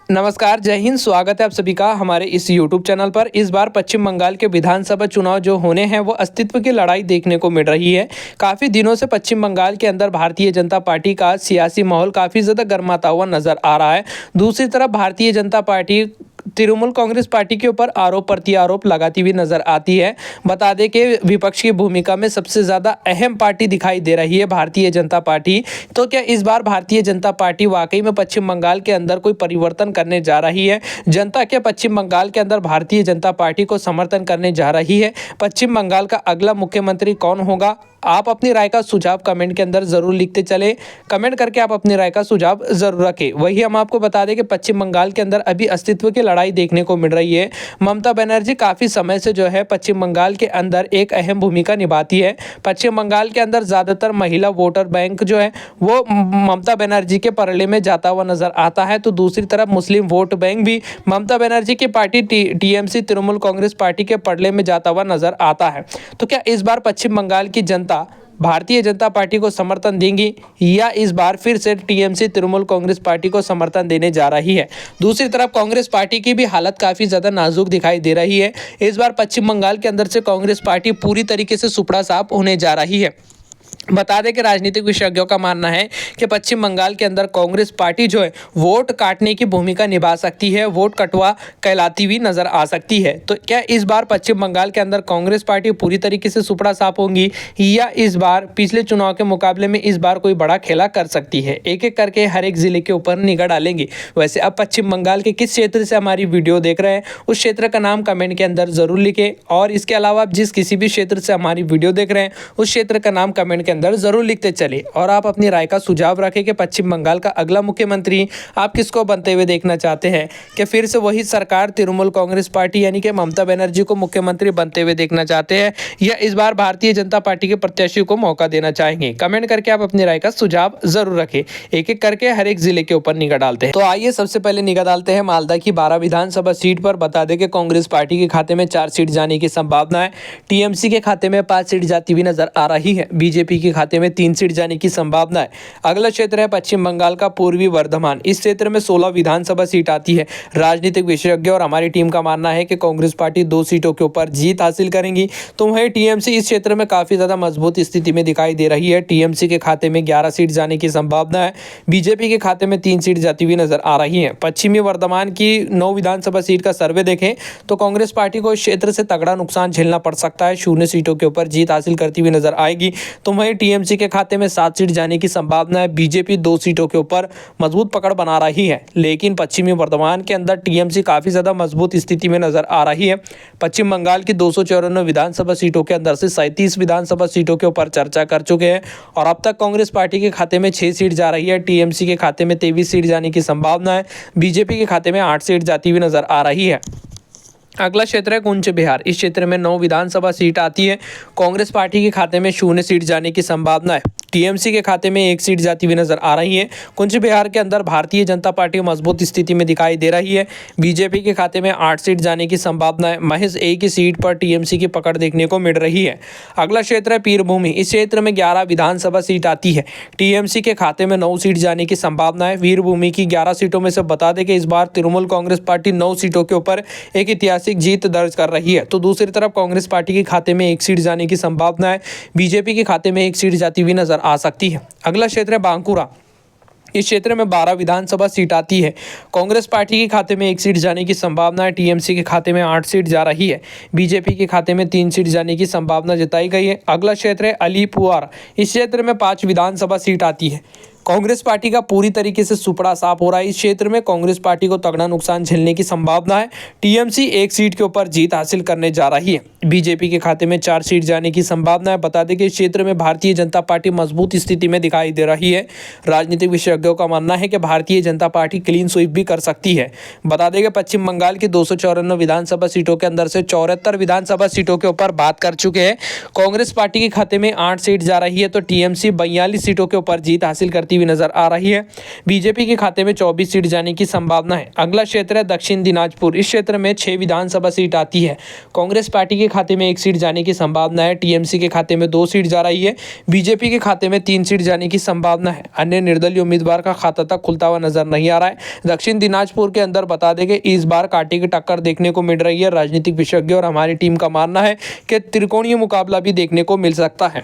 नमस्कार, जय हिंद। स्वागत है आप सभी का हमारे इस YouTube चैनल पर। इस बार पश्चिम बंगाल के विधानसभा चुनाव जो होने हैं वो अस्तित्व की लड़ाई देखने को मिल रही है। काफ़ी दिनों से पश्चिम बंगाल के अंदर भारतीय जनता पार्टी का सियासी माहौल काफ़ी ज़्यादा गर्माता हुआ नजर आ रहा है। दूसरी तरफ भारतीय जनता पार्टी तृणमूल कांग्रेस पार्टी के ऊपर आरोप प्रत्यारोप लगाती हुई नजर आती है। बता दें कि विपक्ष की भूमिका में सबसे ज़्यादा अहम पार्टी दिखाई दे रही है भारतीय जनता पार्टी। तो क्या इस बार भारतीय जनता पार्टी वाकई में पश्चिम बंगाल के अंदर कोई परिवर्तन करने जा रही है? जनता क्या पश्चिम बंगाल के अंदर भारतीय जनता पार्टी को समर्थन करने जा रही है? पश्चिम बंगाल का अगला मुख्यमंत्री कौन होगा? आप अपनी राय का सुझाव कमेंट के अंदर जरूर लिखते चले। कमेंट करके आप अपनी राय का सुझाव जरूर रखें। वही हम आपको बता दें कि पश्चिम बंगाल के अंदर अभी अस्तित्व की लड़ाई देखने को मिल रही है। ममता बनर्जी काफ़ी समय से जो है पश्चिम बंगाल के अंदर एक अहम भूमिका निभाती है। पश्चिम बंगाल के अंदर ज़्यादातर महिला वोटर बैंक जो है वो ममता बनर्जी के पलड़े में जाता हुआ नजर आता है। तो दूसरी तरफ मुस्लिम वोट बैंक भी ममता बनर्जी की party TMC Trinamool Congress party के पलड़े में जाता हुआ नजर आता है। तो क्या इस बार पश्चिम बंगाल की जनता भारतीय जनता पार्टी को समर्थन देंगी या इस बार फिर से टीएमसी तृणमूल कांग्रेस पार्टी को समर्थन देने जा रही है? दूसरी तरफ कांग्रेस पार्टी की भी हालत काफ़ी ज़्यादा नाजुक दिखाई दे रही है। इस बार पश्चिम बंगाल के अंदर से कांग्रेस पार्टी पूरी तरीके से सुपड़ा साफ होने जा रही है। बता दें कि राजनीतिक विशेषज्ञों का मानना है कि पश्चिम बंगाल के अंदर कांग्रेस पार्टी जो है वोट काटने की भूमिका निभा सकती है, वोट कटवा कहलाती हुई नजर आ सकती है। तो क्या इस बार पश्चिम बंगाल के अंदर कांग्रेस पार्टी पूरी तरीके से सुपड़ा साफ होंगी या इस बार पिछले चुनाव के मुकाबले में इस बार कोई बड़ा खेला कर सकती है? एक एक करके हर एक जिले के ऊपर निगाह डालेंगे। वैसे अब पश्चिम बंगाल के किस क्षेत्र से हमारी वीडियो देख रहे हैं उस क्षेत्र का नाम कमेंट के अंदर जरूर लिखें। और इसके अलावा आप जिस किसी भी क्षेत्र से हमारी वीडियो देख रहे हैं उस क्षेत्र का नाम कमेंट के अंदर जरूर लिखते चले। और आप अपनी राय का सुझाव रखें कि पश्चिम बंगाल का अगला मुख्यमंत्री आप किसको बनते हुए देखना चाहते हैं? कि फिर से वही सरकार तृणमूल कांग्रेस पार्टी यानी कि ममता बनर्जी को मुख्यमंत्री बनते हुए देखना चाहते हैं या इस बार भारतीय जनता पार्टी के प्रत्याशी को मौका देना चाहेंगे? कमेंट करके आप अपनी राय का सुझाव जरूर रखें। एक एक करके हर एक जिले के ऊपर निगाह डालते हैं। तो आइए सबसे पहले निगाह डालते हैं मालदा की 12 विधानसभा सीट पर। बता दें कि कांग्रेस पार्टी के खाते में 4 सीट जाने की संभावना है। टीएमसी के खाते में 5 सीट जाती हुई नजर आ रही है। बीजेपी के खाते में 3 सीट जाने की संभावना है। अगला क्षेत्र है पश्चिम बंगाल का पूर्वी वर्धमान। इस क्षेत्र में 16 विधानसभा सीट आती है। राजनीतिक विशेषज्ञ और हमारी टीम का मानना है कि कांग्रेस पार्टी 2 सीटों के ऊपर जीत हासिल करेंगी। तो वहीं टीएमसी इस क्षेत्र में काफी ज्यादा मजबूत स्थिति में दिखाई दे रही है। टीएमसी के खाते में 11 सीट जाने की संभावना है। बीजेपी के खाते में 3 सीट जाती हुई नजर आ रही है। पश्चिमी वर्धमान की 9 विधानसभा सीट का सर्वे देखें तो कांग्रेस पार्टी को इस क्षेत्र से तगड़ा नुकसान झेलना पड़ सकता है। 0 सीटों के ऊपर जीत हासिल करती हुई नजर आएगी। तो वहीं टीएमसी के खाते में 7 सीट जाने की संभावना है। बीजेपी 2 सीटों के ऊपर मजबूत पकड़ बना रही है। लेकिन पश्चिमी वर्धमान के अंदर टीएमसी काफी ज्यादा मजबूत स्थिति में नजर आ रही है। पश्चिम बंगाल की 294 विधानसभा सीटों के अंदर से 37 विधानसभा सीटों के ऊपर चर्चा कर चुके हैं और अब तक कांग्रेस पार्टी के खाते में 6 सीट जा रही है। टीएमसी के खाते में 23 सीट जाने की संभावना है। बीजेपी के खाते में 8 सीट जाती हुई नजर आ रही है। अगला क्षेत्र है कुंच बिहार। इस क्षेत्र में 9 विधानसभा सीट आती है। कांग्रेस पार्टी के खाते में 0 सीट जाने की संभावना है। टीएमसी के खाते में 1 सीट जाती हुई नजर आ रही है। कुंच बिहार के अंदर भारतीय जनता पार्टी मजबूत स्थिति में दिखाई दे रही है। बीजेपी के खाते में 8 सीट जाने की संभावना है। महज एक ही सीट पर टीएमसी की पकड़ देखने को मिल रही है। अगला क्षेत्र है पीरभूमि। इस क्षेत्र में 11 विधानसभा सीट आती है। टीएमसी के खाते में 9 सीट जाने की संभावना है। वीरभूमि की 11 सीटों में से बता दें कि इस बार तृणमूल कांग्रेस पार्टी 9 सीटों के ऊपर एक ऐतिहासिक जीत दर्ज कर रही है। तो दूसरी तरफ कांग्रेस पार्टी के खाते में 1 सीट जाने की संभावना है। बीजेपी के खाते में 1 सीट जाती हुई नजर आ सकती है। अगला क्षेत्र है बांकुरा। इस क्षेत्र में 12 विधानसभा सीट आती है। कांग्रेस पार्टी के खाते में 1 सीट जाने की संभावना है। टीएमसी के खाते में 8 सीट जा रही है। बीजेपी के खाते में 3 सीट जाने की संभावना जताई गई है। अगला क्षेत्र है अलीपुर। इस क्षेत्र में 5 विधानसभा सीट आती है। कांग्रेस पार्टी का पूरी तरीके से सुपड़ा साफ हो रहा है। इस क्षेत्र में कांग्रेस पार्टी को तगड़ा नुकसान झेलने की संभावना है। टीएमसी 1 सीट के ऊपर जीत हासिल करने जा रही है। बीजेपी के खाते में 4 सीट जाने की संभावना है। बता दें कि इस क्षेत्र में भारतीय जनता पार्टी मजबूत स्थिति में दिखाई दे रही है। राजनीतिक विशेषज्ञों का मानना है कि Bharatiya Janata party clean sweep भी कर सकती है। बता दें कि पश्चिम बंगाल की 294 विधानसभा सीटों के अंदर से 74 विधानसभा सीटों के ऊपर बात कर चुके हैं। कांग्रेस पार्टी के खाते में 8 सीट जा रही है। तो टीएमसी 42 सीटों के ऊपर जीत हासिल करती जाती हुई नजर आ रही है। बीजेपी के खाते में 24 सीट जाने की संभावना है। अगला क्षेत्र है दक्षिण दिनाजपुर। इस क्षेत्र में 6 विधानसभा सीट आती है। कांग्रेस पार्टी के खाते में 1 सीट जाने की संभावना है। टीएमसी के खाते में 2 सीट जा रही है। बीजेपी के खाते में 3 सीट जाने की संभावना है। अन्य निर्दलीय उम्मीदवार का खाता तक खुलता हुआ नजर नहीं आ रहा है। दक्षिण दिनाजपुर के अंदर बता दें कि इस बार कांटे की टक्कर देखने को मिल रही है। राजनीतिक विशेषज्ञ और हमारी टीम का मानना है कि त्रिकोणीय मुकाबला भी देखने को मिल सकता है।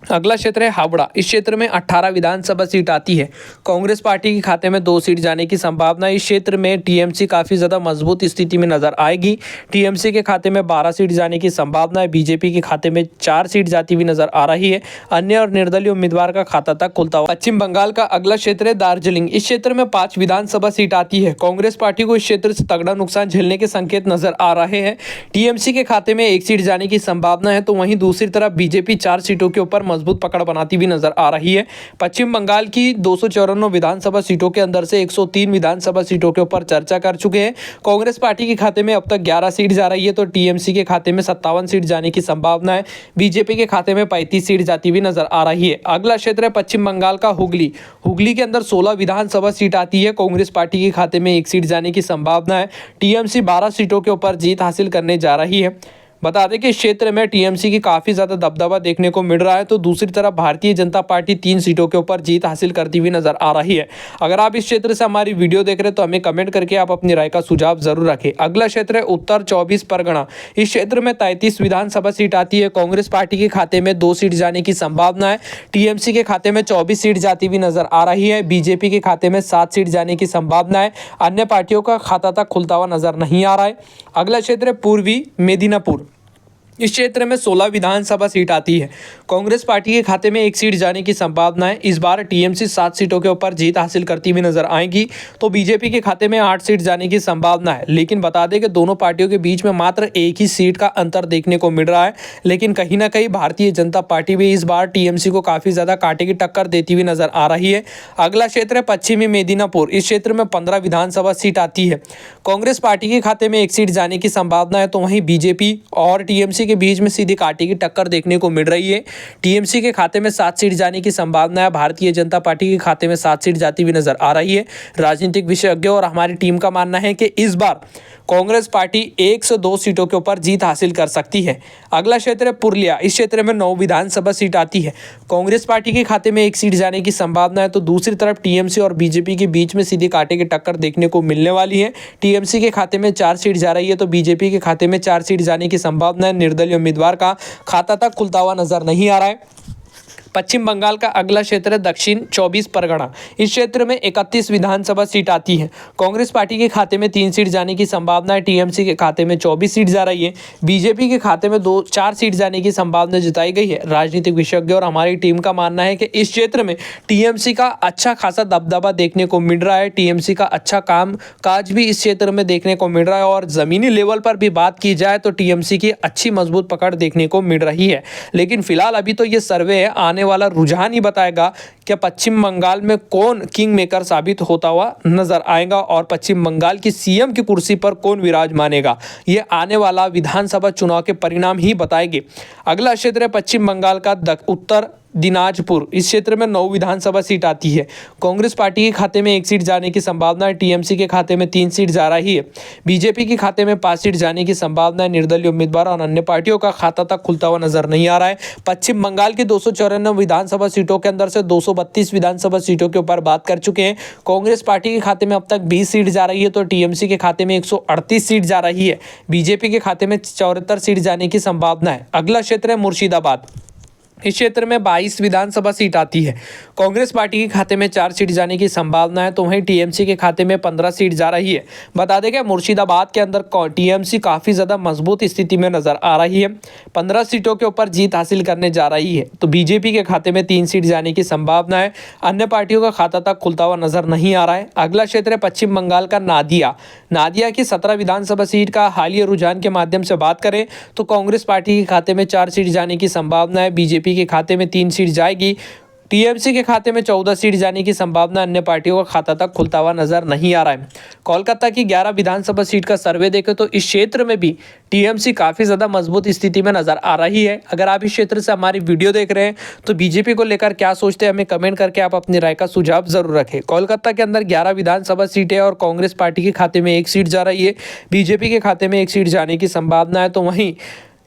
अगला क्षेत्र है हावड़ा। इस क्षेत्र में 18 विधानसभा सीट आती है। कांग्रेस पार्टी के खाते में 2 सीट जाने की संभावना। इस क्षेत्र में टीएमसी काफ़ी ज़्यादा मजबूत स्थिति में नजर आएगी। टीएमसी के खाते में 12 सीट जाने की संभावना है। बीजेपी के खाते में 4 सीट जाती हुई नजर आ रही है। अन्य और निर्दलीय उम्मीदवार का खाता तक खुलता हुआ। पश्चिम बंगाल का अगला क्षेत्र है दार्जिलिंग। इस क्षेत्र में 5 विधानसभा सीट आती है। कांग्रेस पार्टी को इस क्षेत्र से तगड़ा नुकसान झेलने के संकेत नजर आ रहे हैं। टीएमसी के खाते में 1 सीट जाने की संभावना है, तो वहीं दूसरी तरफ बीजेपी 4 सीटों के ऊपर मजबूत पकड़ बनाती भी नजर आ रही है। पश्चिम बंगाल की 254 विधानसभा सीटों के अंदर से 103 विधानसभा सीटों के ऊपर चर्चा कर चुके हैं। कांग्रेस पार्टी के खाते में अब तक 11 सीट जा रही है, तो टीएमसी के खाते में 57 सीट जाने की संभावना है। बीजेपी के खाते में 35 सीट जाती हुई नजर आ रही है। अगला क्षेत्र है पश्चिम बंगाल का हुगली। हुगली के अंदर 16 विधानसभा सीट आती है। कांग्रेस पार्टी के खाते में 1 सीट जाने की संभावना है। टीएमसी 12 सीटों के ऊपर जीत हासिल करने जा रही है। बता दें कि इस क्षेत्र में टीएमसी की काफ़ी ज़्यादा दबदबा देखने को मिल रहा है, तो दूसरी तरफ भारतीय जनता पार्टी 3 सीटों के ऊपर जीत हासिल करती हुई नजर आ रही है। अगर आप इस क्षेत्र से हमारी वीडियो देख रहे हैं तो हमें कमेंट करके आप अपनी राय का सुझाव जरूर रखें। अगला क्षेत्र है उत्तर 24 परगना। इस क्षेत्र में 33 विधानसभा सीट आती है। कांग्रेस पार्टी के खाते में 2 सीट जाने की संभावना है। टीएमसी के खाते में 24 सीट जाती हुई नजर आ रही है। बीजेपी के खाते में 7 सीट जाने की संभावना है। अन्य पार्टियों का खाता तक खुलता हुआ नजर नहीं आ रहा है। अगला क्षेत्र है पूर्वी मेदिनीपुर। इस क्षेत्र में 16 विधानसभा सीट आती है। कांग्रेस पार्टी के खाते में 1 सीट जाने की संभावना है। इस बार टीएमसी 7 सीटों के ऊपर जीत हासिल करती हुई नजर आएगी, तो बीजेपी के खाते में 8 सीट जाने की संभावना है। लेकिन बता दें कि दोनों पार्टियों के बीच में मात्र 1 ही सीट का अंतर देखने को मिल रहा है। लेकिन कहीं ना कहीं भारतीय जनता पार्टी भी इस बार टीएमसी को काफ़ी ज़्यादा कांटे की टक्कर देती हुई नजर आ रही है। अगला क्षेत्र है पश्चिमी मेदिनीपुर। इस क्षेत्र में 15 विधानसभा सीट आती है। कांग्रेस पार्टी के खाते में 1 सीट जाने की संभावना है, तो वहीं बीजेपी और टीएमसी के बीच में सीधी कांटे की टक्कर देखने को मिल रही है। टीएमसी के खाते में 7 सीट जाने की संभावना है। भारतीय जनता पार्टी के खाते में 7 सीट जाती हुई नजर आ रही है। राजनीतिक विशेषज्ञों और हमारी टीम का मानना है कि इस बार कांग्रेस पार्टी 1 से 2 सीटों के ऊपर जीत हासिल कर सकती है। अगला क्षेत्र है पुरुलिया। इस क्षेत्र में 9 विधानसभा सीट आती है। कांग्रेस पार्टी के खाते में 1 सीट जाने की संभावना है, तो दूसरी तरफ टीएमसी और बीजेपी के बीच में सीधी कांटे की टक्कर देखने को मिलने वाली है। टीएमसी के खाते में 4 सीट जा रही है, तो बीजेपी के खाते में 4 सीट जाने की संभावना है। निर्दलीय उम्मीदवार का खाता तक खुलता हुआ नजर नहीं आ रहा है। पश्चिम बंगाल का अगला क्षेत्र है दक्षिण 24 परगना। इस क्षेत्र में 31 विधानसभा सीट आती है। कांग्रेस पार्टी के खाते में 3 सीट जाने की संभावना है। टीएमसी के खाते में 24 सीट जा रही है। बीजेपी के खाते में 4 सीट जाने की संभावना जताई गई है। राजनीतिक विशेषज्ञ और हमारी टीम का मानना है कि इस क्षेत्र में टीएमसी का अच्छा खासा दबदबा देखने को मिल रहा है। टीएमसी का अच्छा काम काज भी इस क्षेत्र में देखने को मिल रहा है, और जमीनी लेवल पर भी बात की जाए तो टीएमसी की अच्छी मजबूत पकड़ देखने को मिल रही है। लेकिन फिलहाल अभी तो ये सर्वे है, आने वाला रुझान ही बताएगा कि पश्चिम बंगाल में कौन किंग मेकर साबित होता हुआ नजर आएगा और पश्चिम बंगाल की सीएम की कुर्सी पर कौन विराजमानेगा। ये आने वाला विधानसभा चुनाव के परिणाम ही बताएंगे। अगला क्षेत्र है पश्चिम बंगाल का उत्तर दिनाजपुर। इस क्षेत्र में 9 विधानसभा सीट आती है। कांग्रेस पार्टी के खाते में 1 सीट जाने की संभावना है। टीएमसी के खाते में 3 सीट जा रही है। बीजेपी के खाते में 5 सीट जाने की संभावना है। निर्दलीय उम्मीदवार और अन्य पार्टियों का खाता तक खुलता हुआ नजर नहीं आ रहा है। पश्चिम बंगाल की 294 विधानसभा सीटों के अंदर से 232 विधानसभा सीटों के ऊपर बात कर चुके हैं। कांग्रेस पार्टी के खाते में अब तक 20 सीट जा रही है, तो टीएमसी के खाते में 138 सीट जा रही है। बीजेपी के खाते में 74 सीट जाने की संभावना है। अगला क्षेत्र है मुर्शिदाबाद। इस क्षेत्र में 22 विधानसभा सीट आती है। कांग्रेस पार्टी के खाते में 4 सीट जाने की संभावना है, तो वहीं टीएमसी के खाते में 15 सीट जा रही है। बता दें कि मुर्शिदाबाद के अंदर टीएमसी काफ़ी ज़्यादा मजबूत स्थिति में नजर आ रही है। 15 सीटों के ऊपर जीत हासिल करने जा रही है, तो बीजेपी के खाते में 3 सीट जाने की संभावना है। अन्य पार्टियों का खाता तक खुलता हुआ नजर नहीं आ रहा है। अगला क्षेत्र है पश्चिम बंगाल का नादिया की 17 विधानसभा सीट का हालिया रुझान के माध्यम से बात करें तो कांग्रेस पार्टी के खाते में 4 सीट जाने की संभावना है। बीजेपी के खाते में 3 सीट जाएगी। टीएमसी के खाते में 14 सीट जाने की संभावना, अन्य पार्टियों का खाता तक खुलता हुआ नजर नहीं आ रहा है। कोलकाता की 11 विधानसभा सीट का सर्वे देखें तो इस क्षेत्र में भी टीएमसी काफी ज्यादा मजबूत स्थिति में नजर आ रही है। अगर आप इस क्षेत्र से हमारी वीडियो देख रहे हैं तो बीजेपी को लेकर क्या सोचते हैं, हमें कमेंट करके आप अपनी राय का सुझाव जरूर रखें। कोलकाता के अंदर 11 विधानसभा सीटें और कांग्रेस पार्टी के खाते में 1 सीट जा रही है, बीजेपी के खाते में 1 सीट जाने की संभावना है, तो वहीं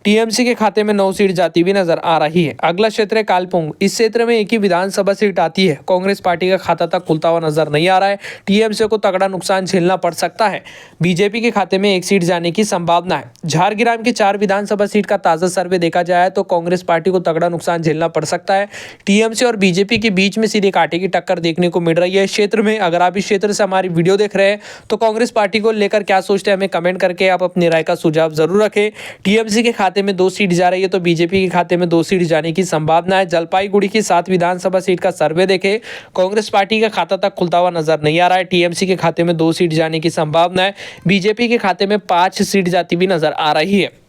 टीएमसी के खाते में 9 सीट जाती हुई नजर आ रही है। अगला क्षेत्र है कालपुंग। इस क्षेत्र में एक ही विधानसभा सीट आती है, कांग्रेस पार्टी का खाता तक खुलता हुआ नजर नहीं आ रहा है, टीएमसी को तगड़ा नुकसान झेलना पड़ सकता है, बीजेपी के खाते में 1 सीट जाने की संभावना है। झारग्राम की 4 विधानसभा सीट का ताजा सर्वे देखा जाए तो कांग्रेस पार्टी को तगड़ा नुकसान झेलना पड़ सकता है, टीएमसी और बीजेपी के बीच में सीधे कांटे की टक्कर देखने को मिल रही है इस क्षेत्र में। अगर आप इस क्षेत्र से हमारी वीडियो देख रहे हैं तो कांग्रेस पार्टी को लेकर क्या सोचते हैं, हमें कमेंट करके आप अपनी राय का सुझाव जरूर रखें। टीएमसी के खाते में 2 सीट जा रही है तो बीजेपी के खाते में 2 सीट जाने की संभावना है। जलपाईगुड़ी की 7 विधानसभा सीट का सर्वे देखें, कांग्रेस पार्टी का खाता तक खुलता हुआ नजर नहीं आ रहा है, टीएमसी के खाते में 2 सीट जाने की संभावना है, बीजेपी के खाते में 5 सीट जाती हुई नजर आ रही है।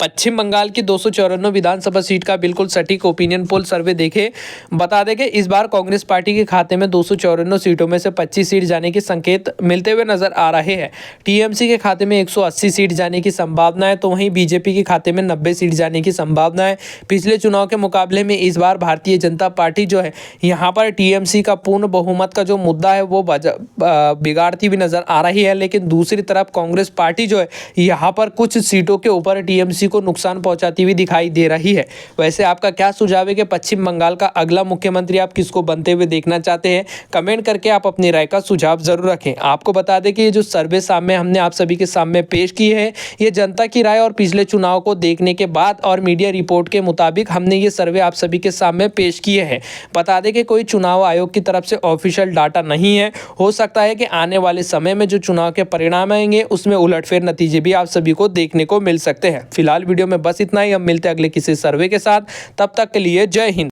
पश्चिम बंगाल की 294 विधानसभा सीट का बिल्कुल सटीक ओपिनियन पोल सर्वे देखे बता दें कि इस बार कांग्रेस पार्टी के खाते में 294 सीटों में से 25 सीट जाने के संकेत मिलते हुए नजर आ रहे हैं। टीएमसी के खाते में 180 सीट जाने की संभावना है, तो वहीं बीजेपी के खाते में 90 सीट जाने की संभावना है। पिछले चुनाव के मुकाबले में इस बार भारतीय जनता पार्टी जो है यहाँ पर टीएमसी का पूर्ण बहुमत का जो मुद्दा है वो बिगाड़ती हुई नजर आ रही है, लेकिन दूसरी तरफ कांग्रेस पार्टी जो है यहाँ पर कुछ सीटों के ऊपर टीएमसी को नुकसान पहुंचाती हुई दिखाई दे रही है। वैसे आपका क्या सुझाव है कि पश्चिम बंगाल का अगला मुख्यमंत्री आप किसको बनते हुए देखना चाहते हैं, कमेंट करके आप अपनी राय का सुझाव जरूर रखें। आपको बता दें कि ये जो सर्वे सामने हमने आप सभी के सामने पेश की है, ये जनता की राय और पिछले चुनाव को देखने के बाद और मीडिया रिपोर्ट के मुताबिक हमने ये सर्वे आप सभी के सामने पेश किए हैं। बता दें कि कोई चुनाव आयोग की तरफ से ऑफिशियल डाटा नहीं है, हो सकता है कि आने वाले समय में जो चुनाव के परिणाम आएंगे उसमें उलटफेर नतीजे भी आप सभी को देखने को मिल सकते हैं। फिलहाल वीडियो में बस इतना ही, हम मिलते हैं अगले किसी सर्वे के साथ, तब तक के लिए जय हिंद।